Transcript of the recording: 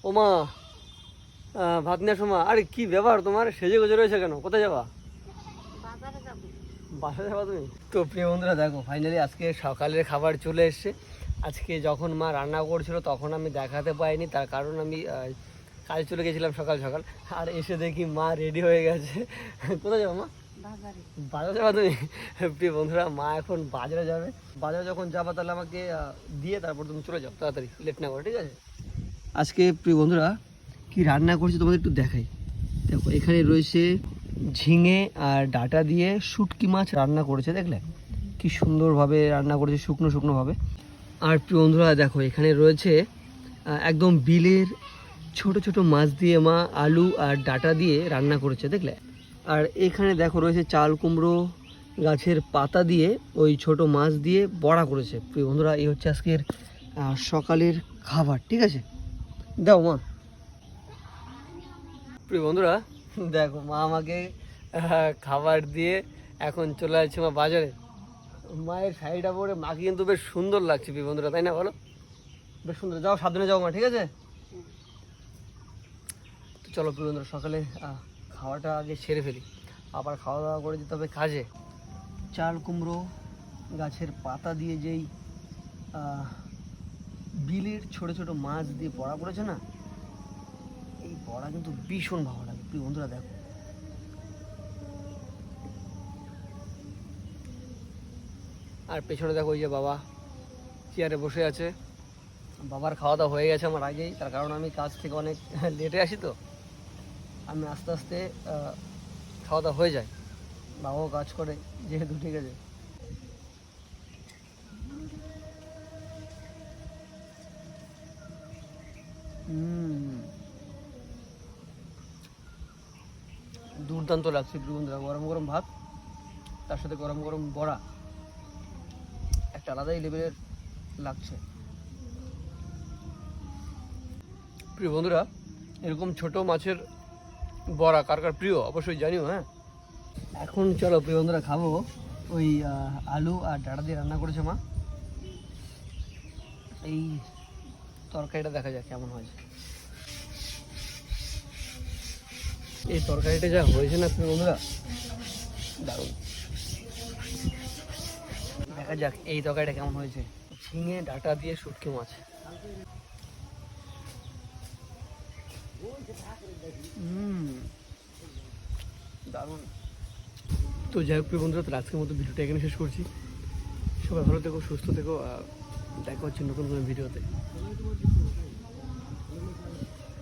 ও মা, ভাত নিয়ে আসো মা। আরে কি ব্যাপার তোমার, সেজে গুজে রয়েছে কেন? কোথায় যাবা? বাসায় যাবা তুমি? তো প্রিয় বন্ধুরা দেখো, ফাইনালি আজকে সকালের খাবার চলে এসছে। আজকে যখন মা রান্না করছিল তখন আমি দেখাতে পাইনি, তার কারণ আমি কাজে চলে গেছিলাম সকাল সকাল। আর এসে দেখি মা রেডি হয়ে গেছে। কোথায় যাবো মা? বাজারে যাবা তুমি? প্রিয় বন্ধুরা, মা এখন বাজারে যাবে। বাজারে যখন যাবা তাহলে আমাকে দিয়ে তারপর তুমি চলে যাও, তাড়াতাড়ি লেট না করে, ঠিক আছে? আজকে প্রিয় বন্ধুরা কি রান্না করছি তোমাদের একটু দেখাই। দেখো এখানে রয়েছে ঝিঙে আর ডাঁটা দিয়ে শুটকি মাছ রান্না করেছে, দেখলে কি সুন্দরভাবে রান্না করেছে, শুকনো শুকনোভাবে। আর প্রিয় বন্ধুরা দেখো এখানে রয়েছে একদম বিলের ছোট ছোট মাছ দিয়ে মা আলু আর ডাঁটা দিয়ে রান্না করেছে, দেখলে। আর এখানে দেখো রয়েছে চাল কুমড়ো গাছের পাতা দিয়ে ওই ছোট মাছ দিয়ে বড়া করেছে। প্রিয় বন্ধুরা এই হচ্ছে আজকের সকালের খাবার, ঠিক আছে? দাও মা। প্রিয় বন্ধুরা দেখো মা আমাকে খাবার দিয়ে এখন চলে যাচ্ছে মা বাজারে। মায়ের শাড়িটা পরে মাকে কিন্তু বেশ সুন্দর লাগছে প্রিয় বন্ধুরা, তাই না বলো? বেশ সুন্দর। যাও, সাবধানে যাও মা, ঠিক আছে? তো চলো প্রিয় বন্ধুরা, সকালে খাওয়াটা আগে সেরে ফেলি, আবার খাওয়া দাওয়া করে যেতে হবে কাজে। চাল কুমড়ো গাছের পাতা দিয়ে যেই বিলের ছোট ছোট মাছ দিয়ে বড়া করেছে না, এই বড়া কিন্তু ভীষণ ভালো লাগে প্রিয় বন্ধুরা। দেখো আর পেছনে দেখো ওই যে বাবা চেয়ারে বসে আছে। বাবার খাওয়া দাওয়া হয়ে গেছে আমার আগেই, তার কারণ আমি কাজ থেকে অনেক লেটে আসি, তো আমি আস্তে আস্তে খাওয়া দাওয়া হয়ে যায়। বাবাও কাজ করে যেহেতু, ঠিক আছে? দুর্দান্ত লাগছে প্রিয় বন্ধুরা, গরম গরম ভাত তার সাথে গরম গরম বড়া, একটা আলাদাই লেভেলের লাগছে। প্রিয় বন্ধুরা এরকম ছোট মাছের বড়া কার কার প্রিয় অবশ্যই জানিও, হ্যাঁ? এখন চলো প্রিয় বন্ধুরা খাবো ওই আলু আর ডাঁটা দিয়ে রান্না করেছে মা। এই তরকারিটা দেখা যাক কেমন হয়েছে। এই তরকারিটা যা হয়েছে না প্রিয় বন্ধুরা, দারুণ। দেখা যাক এই তরকারিটা কেমন হয়েছে। ঝিঙে ডাঁটা দিয়ে শুটকি মাছ, দারুণ। তো যাই হোক প্রিয় বন্ধুরা, তো আজকের মতো ভিডিওটা এখানে শেষ করছি। সবাই ভালো থেকো, সুস্থ থেকো, দেখা হচ্ছে নতুন কোনো ভিডিওতে।